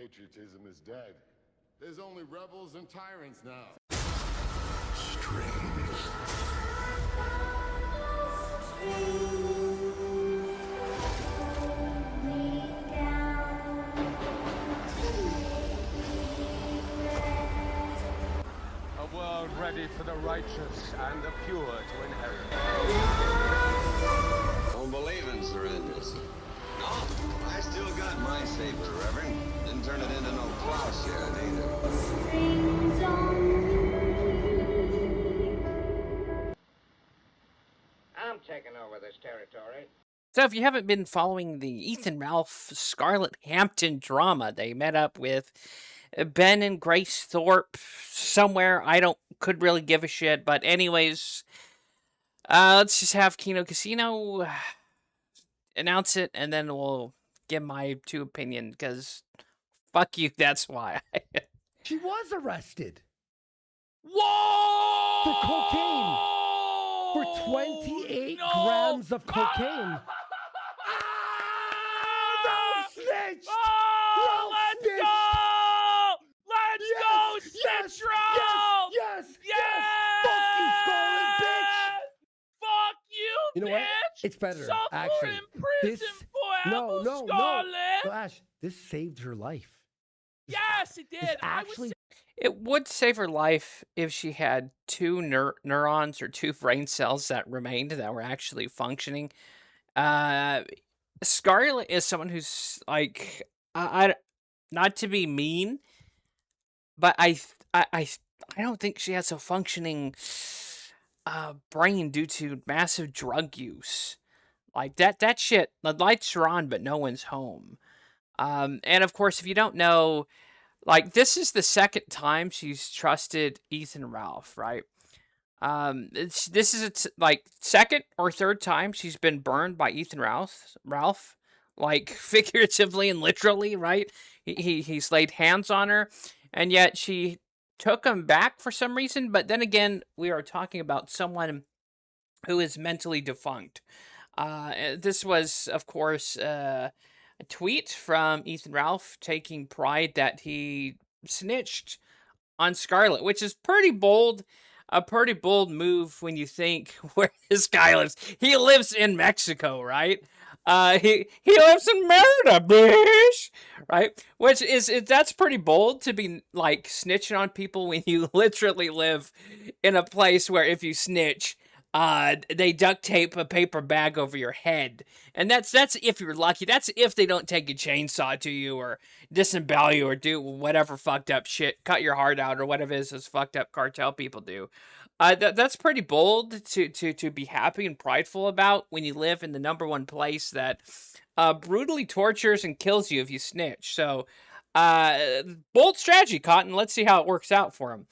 Patriotism is dead. There's only rebels and tyrants now. Strange. A world ready for the righteous and the pure to inherit. Don't believe in syringes. No, I still got my saber, Reverend. Didn't turn it into no plowshare either. I'm taking over this territory. So if you haven't been following the Ethan Ralph Scarlett Hampton drama, they met up with Ben and Grace Thorpe somewhere. Could really give a shit, but anyways, let's just have Kino Casino announce it, and then we'll give my two opinion, because fuck you, that's why. She was arrested. Whoa! For cocaine. For 28 grams of cocaine. Ralph snitched! Oh, Ralph let's snitched! go! Let's go, Yes! Snitch Ralph! Yes! Yes! Fuck you, Scarlett, bitch! Fuck you, You know bitch! what? It's better, Suffer actually. in prison forever, Scarlett! No, Ash, this saved her life. Yes, it did. Actually, It would save her life if she had two neurons or two brain cells that remained that were actually functioning. Scarlett is someone who's like, I not to be mean, but I don't think she has a functioning brain due to massive drug use. Like that shit, the lights are on, but no one's home. And of course, if you don't know, like, this is the second time she's trusted Ethan Ralph, right? This is like second or third time she's been burned by Ethan Ralph, like figuratively and literally, right? He's laid hands on her, and yet she took him back for some reason. But then again, we are talking about someone who is mentally defunct. This was, of course, a tweet from Ethan Ralph taking pride that he snitched on Scarlett, which is pretty bold. A pretty bold move when you think where this guy lives. He lives in Mexico, right? He lives in Merida, bitch, right? Which is that's pretty bold to be like snitching on people when you literally live in a place where if you snitch, they duct tape a paper bag over your head. And that's if you're lucky. That's if they don't take a chainsaw to you or disembowel you or do whatever fucked up shit, cut your heart out or whatever it is those fucked up cartel people do. That's pretty bold to be happy and prideful about when you live in the number one place that brutally tortures and kills you if you snitch. So, bold strategy, Cotton. Let's see how it works out for him.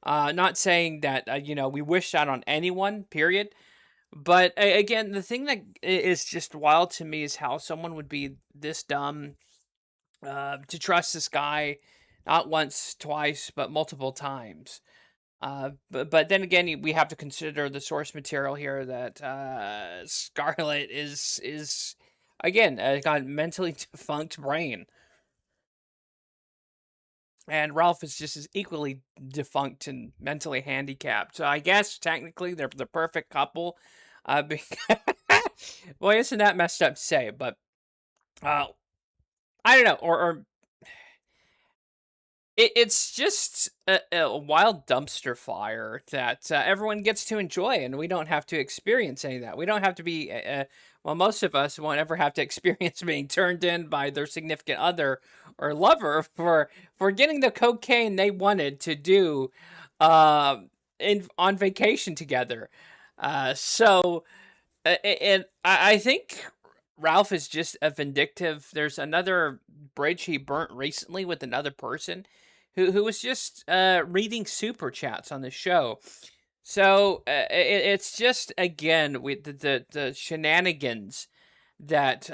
Not saying that, we wish that on anyone, period. But again, the thing that is just wild to me is how someone would be this dumb to trust this guy not once, twice, but multiple times. But then again, we have to consider the source material here that Scarlett is again got a mentally defunct brain. And Ralph is just as equally defunct and mentally handicapped. So I guess technically they're the perfect couple. Boy, isn't that messed up to say? But I don't know. Or it's just a wild dumpster fire that everyone gets to enjoy, and we don't have to experience any of that. We don't have to be. Well, most of us won't ever have to experience being turned in by their significant other or lover for getting the cocaine they wanted to do on vacation together. So, and I think Ralph is just a vindictive. There's another bridge he burnt recently with another person who was just reading super chats on the show. So it's just, again, with the shenanigans that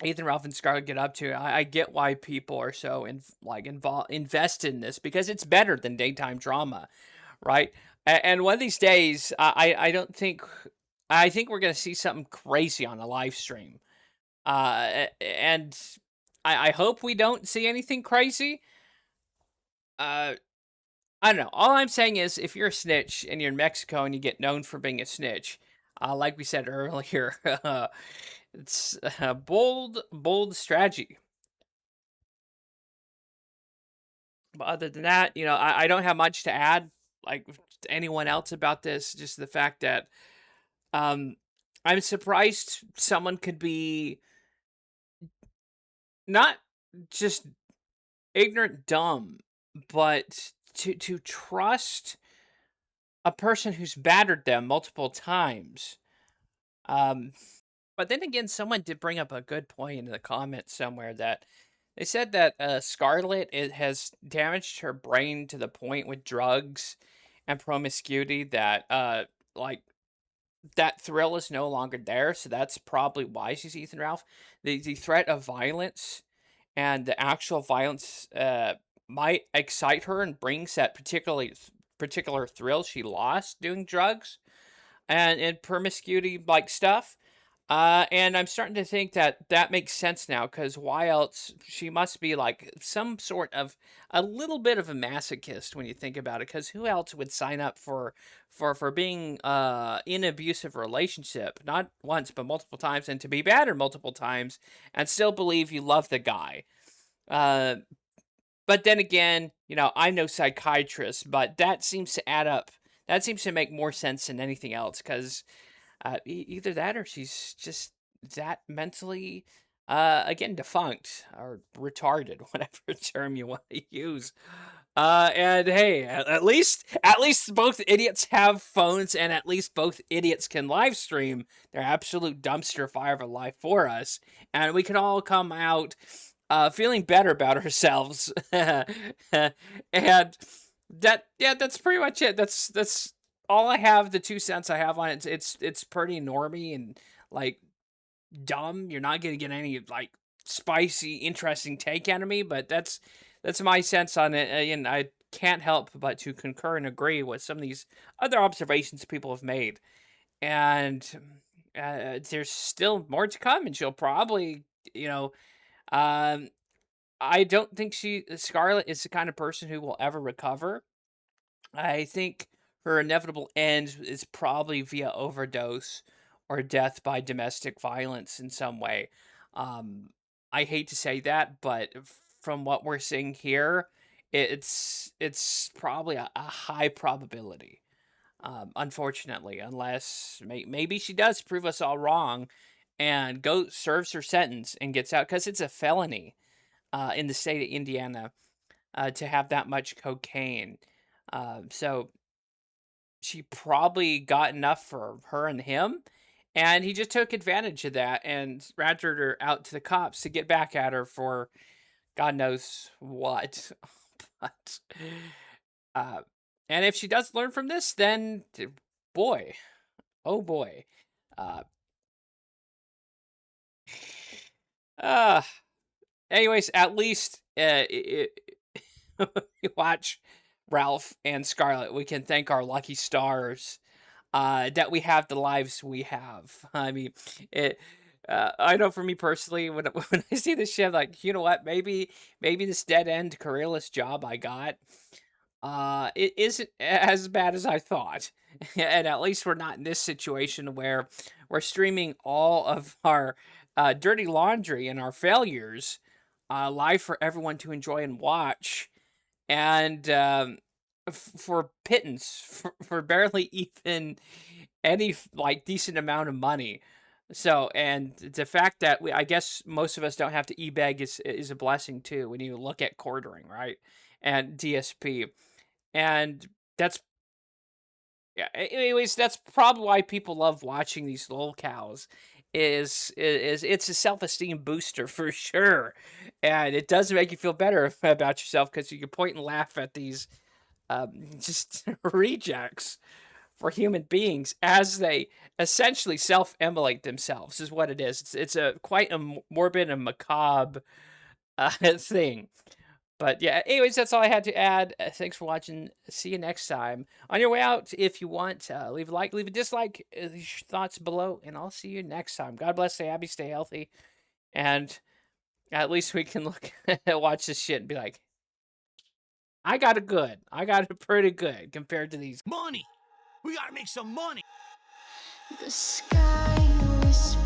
Ethan Ralph and Scarlett get up to. I get why people are so invested in this, because it's better than daytime drama, right? And one of these days, I think we're gonna see something crazy on a live stream, and I hope we don't see anything crazy. I don't know. All I'm saying is, if you're a snitch and you're in Mexico and you get known for being a snitch, like we said earlier, it's a bold strategy. But other than that, I don't have much to add, like, to anyone else about this. Just the fact that um, I'm surprised someone could be not just ignorant, dumb, but to trust a person who's battered them multiple times. Um, but then again, someone did bring up a good point in the comments somewhere that they said that Scarlett has damaged her brain to the point with drugs and promiscuity that like that thrill is no longer there. So that's probably why she's Ethan Ralph. The threat of violence and the actual violence might excite her and brings that particular thrill she lost doing drugs and promiscuity like stuff. And I'm starting to think that that makes sense now, because why else? She must be like some sort of a little bit of a masochist when you think about it. Because who else would sign up for being in an abusive relationship, not once but multiple times, and to be battered multiple times, and still believe you love the guy? Uh, but then again, I'm no psychiatrist, but that seems to add up. That seems to make more sense than anything else, because either that or she's just that mentally, again, defunct or retarded, whatever term you want to use. And hey, at least both idiots have phones, and at least both idiots can live stream their absolute dumpster fire of a life for us, and we can all come out feeling better about ourselves. And that's pretty much it. That's all I have. The 2 cents I have on it. It's pretty normy and like dumb. You're not gonna get any like spicy, interesting take out of me, but that's my sense on it, and I can't help but to concur and agree with some of these other observations people have made. And there's still more to come, and she'll probably, um, I don't think Scarlett is the kind of person who will ever recover. I think her inevitable end is probably via overdose or death by domestic violence in some way. Um, I hate to say that, but from what we're seeing here, it's probably a high probability. Unfortunately, unless maybe she does prove us all wrong and serves her sentence and gets out, because it's a felony in the state of Indiana to have that much cocaine. So she probably got enough for her and him, and he just took advantage of that and ratcheted her out to the cops to get back at her for God knows what. But uh, and if she does learn from this, then boy, oh boy. Uh, uh anyways, at least we watch Ralph and Scarlett, we can thank our lucky stars that we have the lives we have. I mean, it. I know for me personally, when when I see this shit, I'm like, you know what? Maybe this dead end careerless job I got, it isn't as bad as I thought, and at least we're not in this situation where we're streaming all of our dirty laundry and our failures live for everyone to enjoy and watch, and for pittance, for barely even any like decent amount of money. So, and the fact that I guess most of us don't have to e-beg is a blessing too when you look at quartering, right? And DSP. And that's, yeah, anyways, that's probably why people love watching these Lolcows. Is it's a self-esteem booster for sure, and it does make you feel better about yourself, because you can point and laugh at these just rejects for human beings as they essentially self-immolate themselves, is what it is. It's a quite a morbid and macabre thing. But yeah, anyways, that's all I had to add. Thanks for watching. See you next time. On your way out, if you want, leave a like, leave a dislike, your thoughts below, and I'll see you next time. God bless, stay happy, stay healthy, and At least we can look watch this shit and be like, I got it good. I got it pretty good compared to these. Money! We gotta make some money! The sky whispers.